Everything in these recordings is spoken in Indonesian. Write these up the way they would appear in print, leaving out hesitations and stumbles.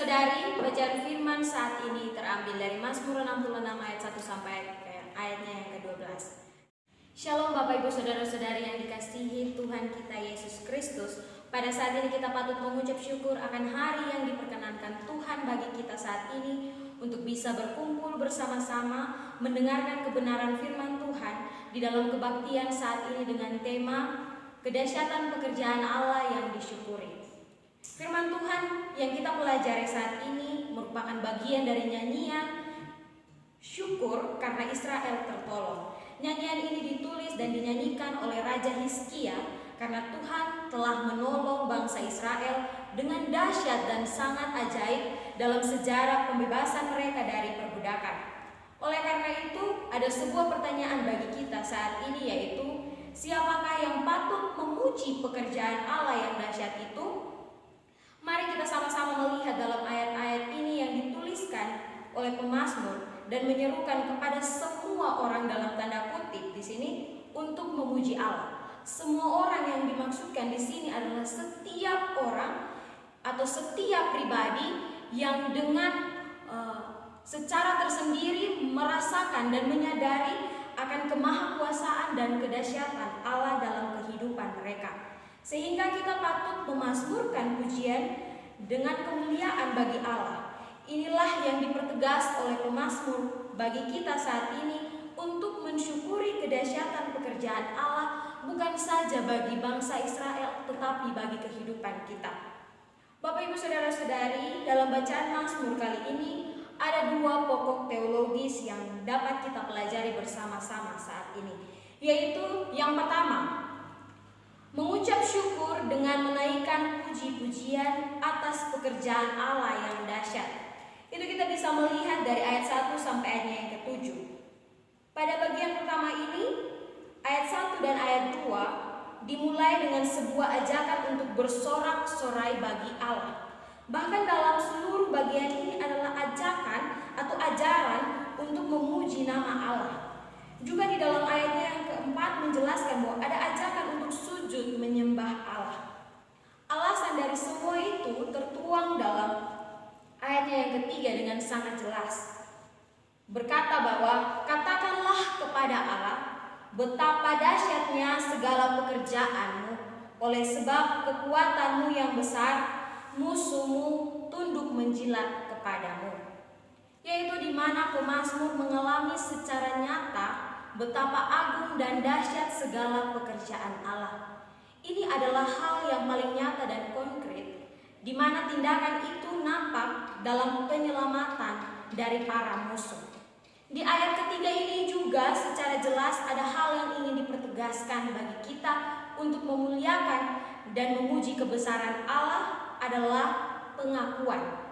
saudara-saudari, bacaan firman saat ini terambil dari Mazmur 66 ayat 1 sampai ayatnya yang ke-12. Shalom Bapak Ibu saudara-saudari yang dikasihi Tuhan kita Yesus Kristus. Pada saat ini kita patut mengucap syukur akan hari yang diperkenankan Tuhan bagi kita saat ini untuk bisa berkumpul bersama-sama mendengarkan kebenaran firman Tuhan di dalam kebaktian saat ini dengan tema kedahsyatan pekerjaan Allah yang disyukuri. Firman Tuhan yang kita pelajari saat ini merupakan bagian dari nyanyian syukur karena Israel tertolong. Nyanyian ini ditulis dan dinyanyikan oleh Raja Hizkia karena Tuhan telah menolong bangsa Israel dengan dahsyat dan sangat ajaib dalam sejarah pembebasan mereka dari perbudakan. Oleh karena itu, ada sebuah pertanyaan bagi kita saat ini, yaitu siapakah yang patut memuji pekerjaan Allah yang dahsyat itu? Mari kita sama-sama melihat dalam ayat-ayat ini yang dituliskan oleh pemazmur dan menyerukan kepada semua orang dalam tanda kutip di sini untuk memuji Allah. Semua orang yang dimaksudkan di sini adalah setiap orang atau setiap pribadi yang dengan secara tersendiri merasakan dan menyadari akan kemahakuasaan dan kedahsyatan Allah dalam kehidupan mereka. Sehingga kita patut memazmurkan pujian dengan kemuliaan bagi Allah. Inilah yang dipertegas oleh pemazmur bagi kita saat ini untuk mensyukuri kedahsyatan pekerjaan Allah bukan saja bagi bangsa Israel tetapi bagi kehidupan kita. Bapak Ibu saudara-saudari, dalam bacaan Mazmur kali ini ada dua pokok teologis yang dapat kita pelajari bersama-sama saat ini, yaitu yang pertama, mengucap syukur dengan menaikkan puji-pujian atas pekerjaan Allah yang dahsyat. Itu kita bisa melihat dari ayat 1 sampai ayatnya yang ke-7. Pada bagian pertama ini, ayat 1 dan ayat 2 dimulai dengan sebuah ajakan untuk bersorak-sorai bagi Allah. Bahkan dalam seluruh bagian ini adalah ajakan atau ajaran untuk memuji nama Allah. Juga di dalam ayatnya yang keempat menjelaskan bahwa ada ajakan untuk sujud menyembah Allah. Alasan dari semua itu tertuang dalam ayatnya yang ketiga dengan sangat jelas. Berkata bahwa katakanlah kepada Allah, betapa dahsyatnya segala pekerjaanmu, oleh sebab kekuatanmu yang besar, musuhmu tunduk menjilat kepadamu. Yaitu di mana pemazmur mengalami secara nyata betapa agung dan dahsyat segala pekerjaan Allah. Ini adalah hal yang paling nyata dan konkret, di mana tindakan itu nampak dalam penyelamatan dari para musuh. Di ayat ketiga ini juga secara jelas ada hal yang ingin dipertegaskan bagi kita untuk memuliakan dan memuji kebesaran Allah adalah pengakuan.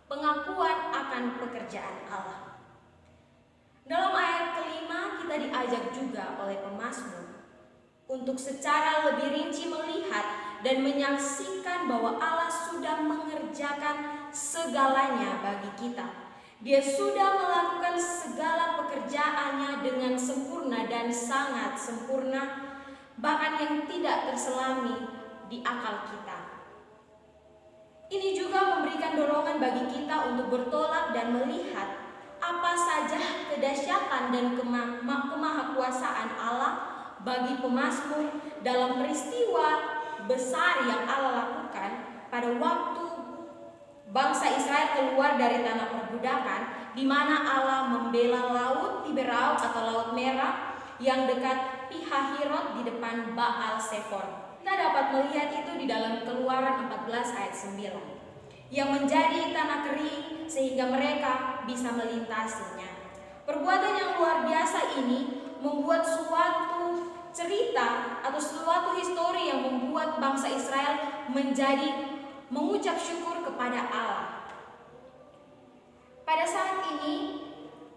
Pengakuan akan pekerjaan Allah. Dalam ayat kelima kita diajak juga oleh pemazmur untuk secara lebih rinci melihat dan menyaksikan bahwa Allah sudah mengerjakan segalanya bagi kita. Dia sudah melakukan segala pekerjaannya dengan sempurna dan sangat sempurna, bahkan yang tidak terselami di akal kita. Ini juga memberikan dorongan bagi kita untuk bertolak dan melihat apa saja kedahsyatan dan kemahakuasaan Allah bagi pemazmur dalam peristiwa besar yang Allah lakukan pada waktu bangsa Israel keluar dari tanah perbudakan, di mana Allah membela laut Tiberau atau Laut Merah yang dekat Pihahirot di depan Baal Zephon. Kita dapat melihat itu di dalam Keluaran 14 ayat 9, yang menjadi tanah kering sehingga mereka bisa melintasinya. Perbuatan yang luar biasa ini membuat suatu cerita atau suatu histori yang membuat bangsa Israel menjadi mengucap syukur kepada Allah. Pada saat ini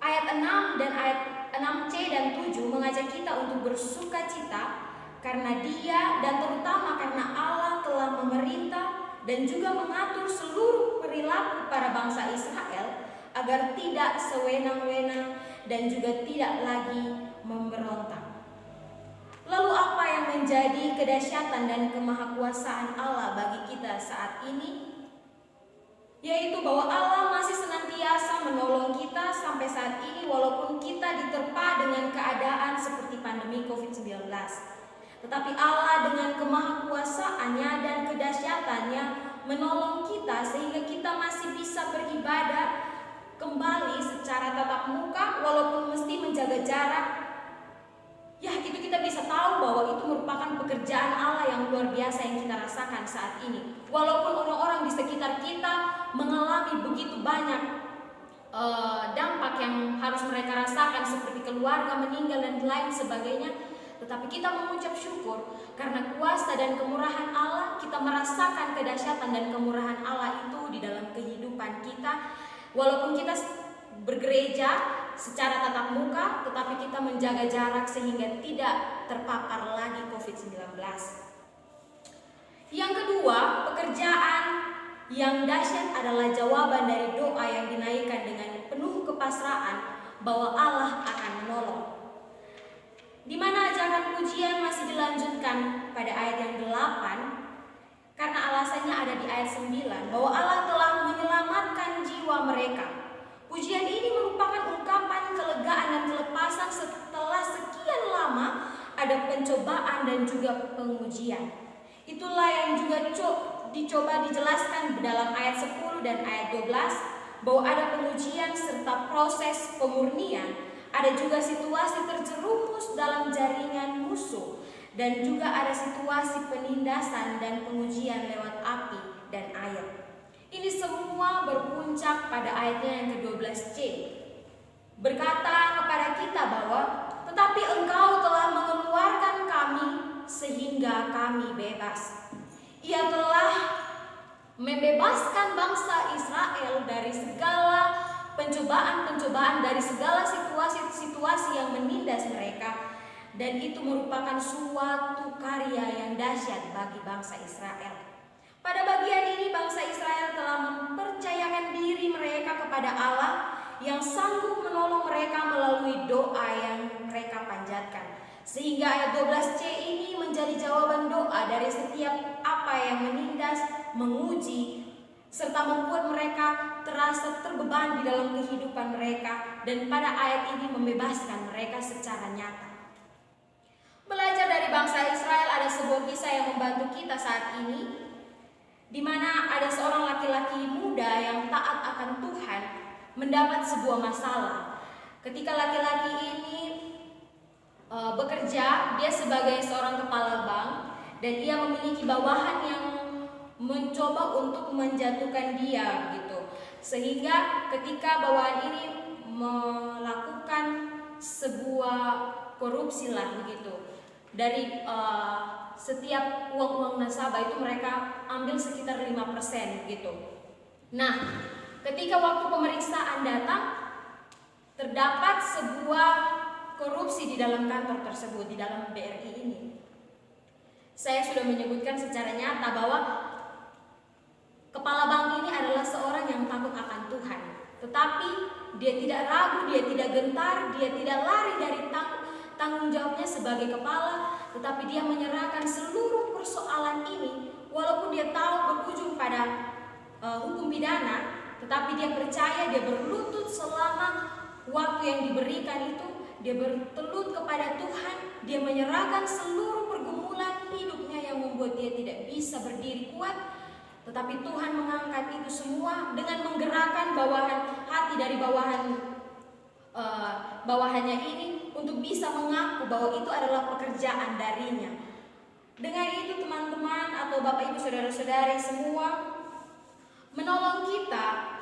ayat 6 dan ayat 6c dan 7 mengajak kita untuk bersuka cita karena Dia dan terutama karena Allah telah memerintah dan juga mengatur seluruh perilaku para bangsa Israel agar tidak sewenang-wenang dan juga tidak lagi memberontak. Lalu apa yang menjadi kedahsyatan dan kemahakuasaan Allah bagi kita saat ini? yaitu bahwa Allah masih senantiasa menolong kita sampai saat ini walaupun kita diterpa dengan keadaan seperti pandemi COVID-19. Tetapi Allah dengan kemahakuasaannya dan kedahsyatannya menolong kita sehingga kita masih bisa beribadah kembali secara tatap muka walaupun mesti menjaga jarak. Ya, itu kita bisa tahu bahwa itu merupakan pekerjaan Allah yang luar biasa yang kita rasakan saat ini. Walaupun orang-orang di sekitar kita mengalami begitu banyak dampak yang harus mereka rasakan seperti keluarga meninggal dan lain sebagainya, tetapi kita mengucap syukur karena kuasa dan kemurahan Allah. Kita merasakan kedahsyatan dan kemurahan Allah itu di dalam kehidupan kita. Walaupun kita bergereja secara tatap muka, tetapi kita menjaga jarak sehingga tidak terpapar lagi COVID-19. Yang kedua, pekerjaan yang dahsyat adalah jawaban dari doa yang dinaikkan dengan penuh kepasrahan bahwa Allah akan menolong. Di mana ajakan pujian masih dilanjutkan pada ayat yang 8, karena alasannya ada di ayat 9, bahwa Allah telah menyelamatkan jiwa mereka. Pujian ini merupakan ungkapan kelegaan dan kelepasan setelah sekian lama ada pencobaan dan juga pengujian. Itulah yang juga dicoba dijelaskan dalam ayat 10 dan ayat 12, bahwa ada pengujian serta proses pemurnian. Ada juga situasi terjerumus dalam jaringan musuh, dan juga ada situasi penindasan dan pengujian lewat api dan air. Ini semua berpuncak pada ayatnya yang ke-12c. Berkata kepada kita bahwa tetapi engkau telah mengeluarkan kami sehingga kami bebas. Ia telah membebaskan bangsa Israel dari segala pencobaan-pencobaan, dari segala situasi-situasi yang menindas mereka, dan itu merupakan suatu karya yang dahsyat bagi bangsa Israel. Pada bagian ini bangsa Israel telah mempercayakan diri mereka kepada Allah yang sanggup menolong mereka melalui doa yang mereka panjatkan. Sehingga ayat 12c ini menjadi jawaban doa dari setiap apa yang menindas, menguji, serta membuat mereka terasa terbeban di dalam kehidupan mereka, dan pada ayat ini membebaskan mereka secara nyata. Belajar dari bangsa Israel, ada sebuah kisah yang membantu kita saat ini, di mana ada seorang laki-laki muda yang taat akan Tuhan mendapat sebuah masalah. Ketika laki-laki ini bekerja, dia sebagai seorang kepala bank, dan ia memiliki bawahan yang mencoba untuk menjatuhkan dia gitu. Sehingga ketika bawahan ini melakukan sebuah korupsi lah begitu, dari setiap uang-uang nasabah itu mereka ambil sekitar 5% gitu. Nah, ketika waktu pemeriksaan datang, terdapat sebuah korupsi di dalam kantor tersebut, di dalam BRI ini. Saya sudah menyebutkan secara nyata bahwa kepala bank ini adalah seorang yang takut akan Tuhan. Tetapi dia tidak ragu, dia tidak gentar, dia tidak lari dari tanggung jawabnya sebagai kepala, tetapi dia menyerahkan seluruh persoalan ini, walaupun dia tahu berujung pada hukum pidana, tetapi dia percaya, dia berlutut selama waktu yang diberikan itu, dia bertelut kepada Tuhan, dia menyerahkan seluruh pergumulan hidupnya yang membuat dia tidak bisa berdiri kuat, tetapi Tuhan mengangkat itu semua dengan menggerakkan hati dari bawahannya ini untuk bisa mengaku bahwa itu adalah pekerjaan darinya. Dengan itu teman-teman atau Bapak Ibu Saudara-saudari semua, menolong kita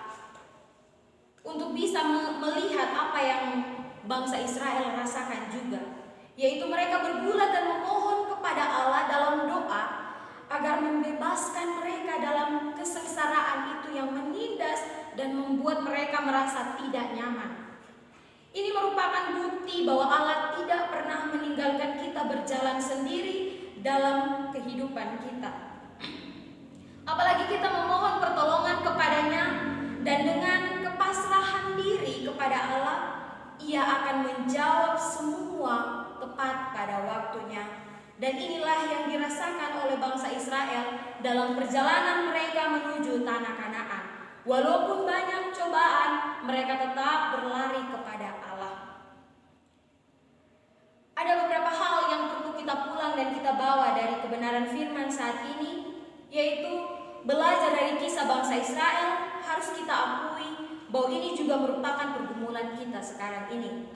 untuk bisa melihat apa yang bangsa Israel rasakan juga, yaitu mereka bergulat dan memohon kepada Allah dalam doa agar membebaskan mereka dalam kesengsaraan itu yang menindas dan membuat mereka merasa tidak nyaman. Ini merupakan bukti bahwa Allah tidak pernah meninggalkan kita berjalan sendiri dalam kehidupan kita. Apalagi kita memohon pertolongan kepadanya dan dengan kepasrahan diri kepada Allah, Ia akan menjawab semua tepat pada waktunya. Dan inilah yang dirasakan oleh bangsa Israel dalam perjalanan mereka menuju tanah Kanaan. Walaupun banyak cobaan, mereka tetap berlari kepada Allah. Ada beberapa hal yang perlu kita pulang dan kita bawa dari kebenaran firman saat ini, yaitu belajar dari kisah bangsa Israel. Harus kita akui bahwa ini juga merupakan pergumulan kita sekarang ini.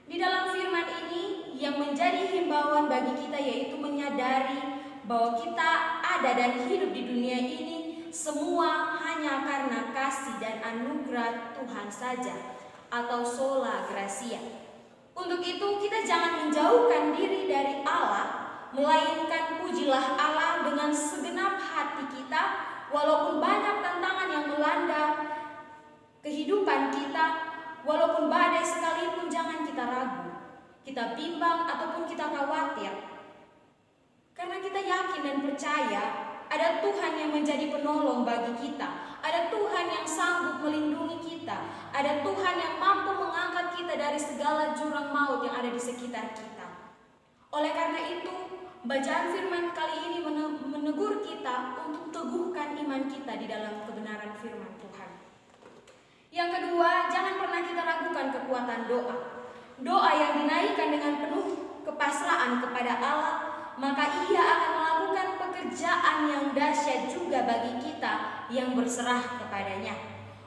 Di dalam firman ini yang menjadi himbauan bagi kita yaitu menyadari bahwa kita ada dan hidup di dunia ini semua hanya karena kasih dan anugerah Tuhan saja, atau sola gratia. Untuk itu kita jangan menjauhkan diri dari Allah, melainkan pujilah Allah dengan segenap hati kita. Walaupun banyak tantangan yang melanda kehidupan kita, walaupun badai sekalipun, jangan kita ragu, kita bimbang ataupun kita khawatir. Karena kita yakin dan percaya ada Tuhan yang menjadi penolong bagi kita, ada Tuhan yang sanggup melindungi kita, ada Tuhan yang mampu mengangkat kita dari segala jurang maut yang ada di sekitar kita. Oleh karena itu, bacaan firman kali ini menegur kita untuk teguhkan iman kita di dalam kebenaran firman Tuhan. Yang kedua, jangan pernah kita ragukan kekuatan doa. Doa yang dinaikkan dengan penuh kepasrahan kepada Allah, maka Ia akan melakukan pekerjaan yang dahsyat juga bagi kita yang berserah kepadanya.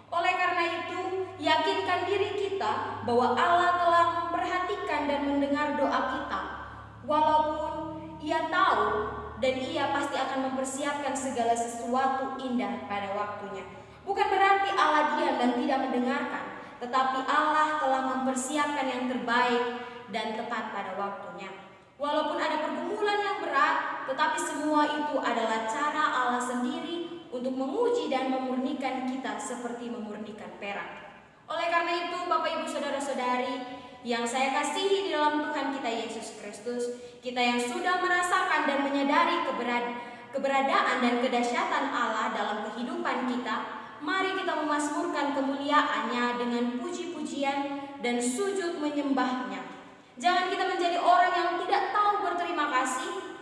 Oleh karena itu, yakinkan diri kita bahwa Allah telah memperhatikan dan mendengar doa kita. Walaupun Ia tahu dan Ia pasti akan mempersiapkan segala sesuatu indah pada waktunya. Bukan berarti Allah diam dan tidak mendengarkan, tetapi Allah telah mempersiapkan yang terbaik dan tepat pada waktunya. Walaupun ada pergumulan yang berat, tetapi semua itu adalah cara Allah sendiri untuk menguji dan memurnikan kita seperti memurnikan perak. Oleh karena itu, Bapak Ibu Saudara-saudari yang saya kasihi di dalam Tuhan kita Yesus Kristus, kita yang sudah merasakan dan menyadari keberadaan dan kedahsyatan Allah dalam kehidupan kita, mari kita memasmurkan kemuliaannya dengan puji-pujian dan sujud menyembahnya. Jangan kita menjadi orang yang tidak tahu berterima kasih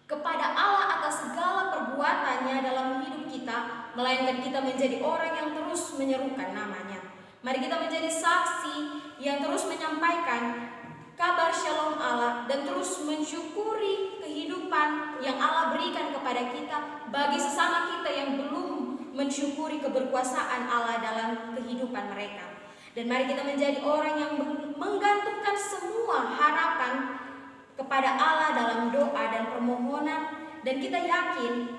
kepada Allah atas segala perbuatannya dalam hidup kita, melainkan kita menjadi orang yang terus menyerukan namanya. Mari kita menjadi saksi yang terus menyampaikan kabar shalom Allah dan terus mensyukuri kehidupan yang Allah berikan kepada kita bagi sesama kita yang belum mensyukuri keberkuasaan Allah dalam kehidupan mereka. Dan mari kita menjadi orang yang menggantungkan semua harapan kepada Allah dalam doa dan permohonan. Dan kita yakin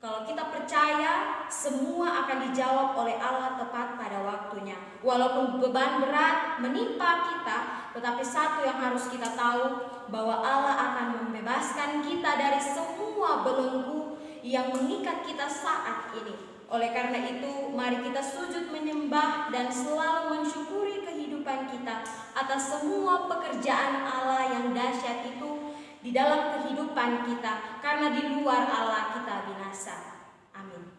kalau kita percaya semua akan dijawab oleh Allah tepat pada waktunya. Walaupun beban berat menimpa kita, tetapi satu yang harus kita tahu, bahwa Allah akan membebaskan kita dari semua belenggu yang mengikat kita saat ini. Oleh karena itu, mari kita sujud menyembah dan selalu mensyukuri kehidupan kita atas semua pekerjaan Allah yang dahsyat itu di dalam kehidupan kita, karena di luar Allah kita binasa. Amin.